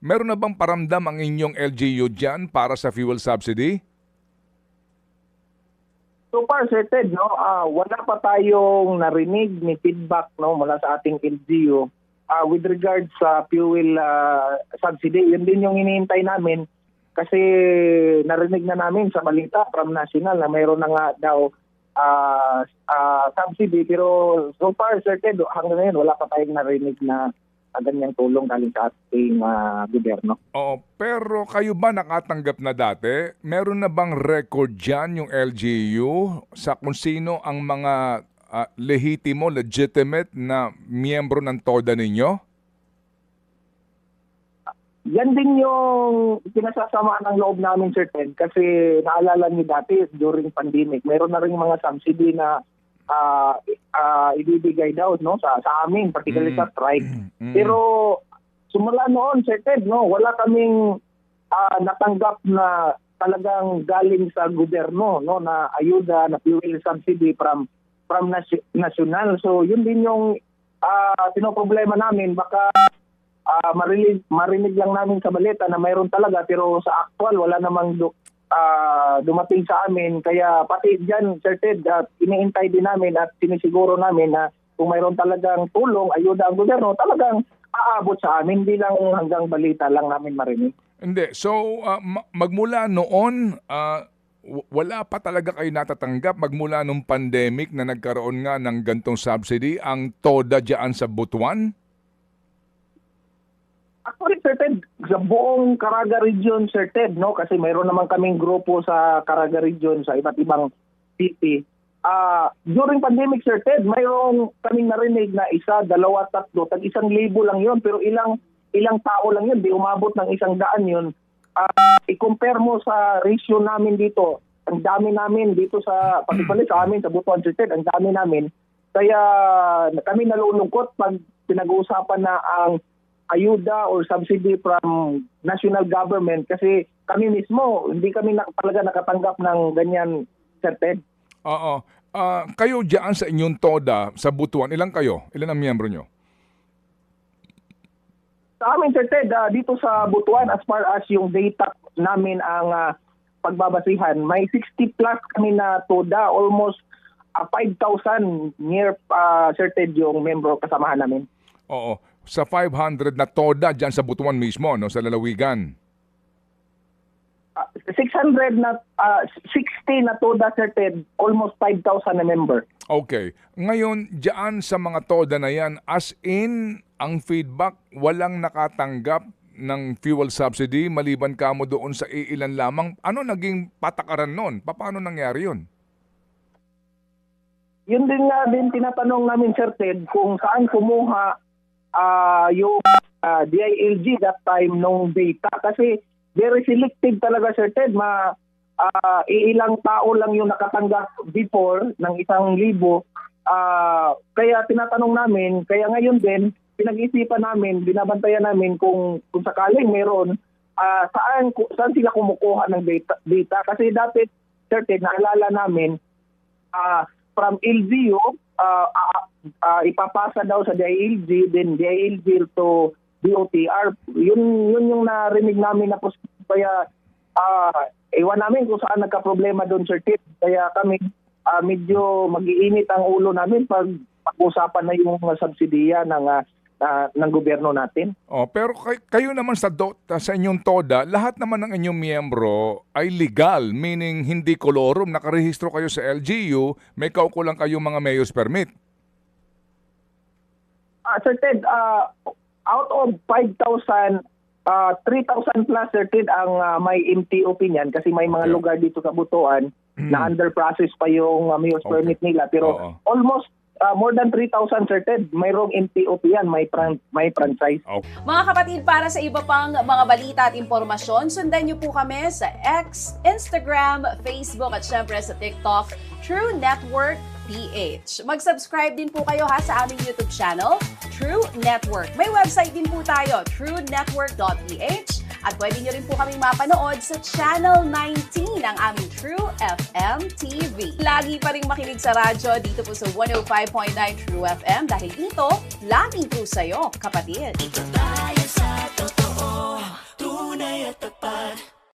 Meron na bang paramdam ang inyong LGU dyan para sa fuel subsidy? So far, Sir Ted, no, wala pa tayong narinig ni feedback, no, mula sa ating LGU with regards sa fuel subsidy. Yun din yung hinihintay namin kasi narinig na namin sa balita from national na mayroon na nga daw subsidy. Pero so far, Sir Ted, hanggang ngayon wala pa tayong narinig na ganyang tulong galing sa ating gobyerno. Oo, pero kayo ba nakatanggap na dati? Meron na bang record dyan yung LGU sa kung sino ang mga lehitimo, legitimate na miyembro ng TODA ninyo? Yan din yung pinasasama ng loob namin, Sir Ted, kasi naalala niyo dati during pandemic, mayroon na rin mga subsidy na ibibigay daw, no, sa amin, particularly sa strike. Pero sumula noon, Sir Ted, no, wala kaming natanggap na talagang galing sa gobyerno, no, na ayuda, na fuel subsidy from national. So yun din yung pinoproblema namin. Baka marinig lang namin sa balita na mayroon talaga, pero sa actual wala namang dumating sa amin. Kaya pati dyan, Sir Ted, iniintay din namin at sinisiguro namin na kung mayroon talagang tulong, ayuda ang gobyerno, talagang aabot sa amin. Hindi lang hanggang balita lang namin marinig. Hindi. So, magmula noon, wala pa talaga kayo natatanggap magmula nung pandemic na nagkaroon nga ng gantong subsidy ang TODA dyan sa Butuan? Actually, Sir Ted, sa buong Caraga Region, Sir Ted, no, kasi mayroon naman kaming grupo sa Caraga Region sa iba't ibang city. During pandemic, Sir Ted, mayroong kaming narinig na 1, 2, 3, tag 1,000 lang yun, pero ilang tao lang yun, di umabot ng 100 yun. I-compare mo sa ratio namin dito, ang dami namin dito sa, particularly sa amin, sa Butuan, Sir Ted, ang dami namin. Kaya kami nalulungkot pag pinag-uusapan na ang ayuda or subsidy from national government kasi kami mismo, hindi kami talaga nakatanggap ng ganyan, Sir Ted. Oo. Kayo dyan sa inyong TODA, sa Butuan, ilan kayo? Ilan ang miyembro nyo? Sa amin, Sir Ted, dito sa Butuan, as far as yung data namin ang pagbabasihan, may 60 plus kami na TODA, almost 5,000 near, Sir Ted, yung membro kasamahan namin. Oo. Sa 500 na TODA dyan sa Butuan mismo, no, sa lalawigan. 600 na 60 na TODA, Sir Ted, almost 5,000 na member. Okay. Ngayon, dyan sa mga TODA na yan, as in, ang feedback, walang nakatanggap ng fuel subsidy, maliban ka mo doon sa iilan lamang. Ano naging patakaran nun? Paano nangyari yun? Yun din nga din tinatanong namin, Sir Ted, kung saan kumuha yung DILG that time nung data. Kasi very selective talaga, Sir Ted. Iilang tao lang yung nakatanggap before ng 1,000. Kaya tinatanong namin, kaya ngayon din, pinag-isipan namin, binabantayan namin kung sakaling meron, saan sila kumukuha ng data. Kasi dati, Sir Ted, naalala namin, from LGU, ipapasa daw sa DILG, then DILG to DOTR. Yun yung narinig namin na kaya iwan namin kung saan nagka-problema doon, Sir Ted. Kaya kami medyo mag-iinit ang ulo namin pag-usapan na yung subsidiya ng gobyerno natin. Pero kayo naman sa inyong TODA, lahat naman ng inyong miyembro ay legal, meaning hindi kolorum, nakarehistro kayo sa LGU, may kaukulang kayong mga mayor's permit. Sir Ted, out of 5,000, 3,000 plus, Sir Ted, ang may MTOP niyan kasi may mga lugar dito sa Butuan na under process pa yung mayor's permit nila. Pero almost more than 3,000, Sir Ted, mayroong MTOP yan, may franchise. Mga kapatid, para sa iba pang mga balita at impormasyon, sundan niyo po kami sa X, Instagram, Facebook at syempre sa TikTok, True Network PH. Mag-subscribe din po kayo sa aming YouTube channel, True Network. May website din po tayo, truenetwork.ph, at pwede nyo rin po kaming mapanood sa Channel 19 ng aming True FM TV. Lagi pa rin makinig sa radyo dito po sa 105.9 True FM dahil dito, laging true sa'yo, kapatid. Dito tayo sa totoo. Tunay at tapat.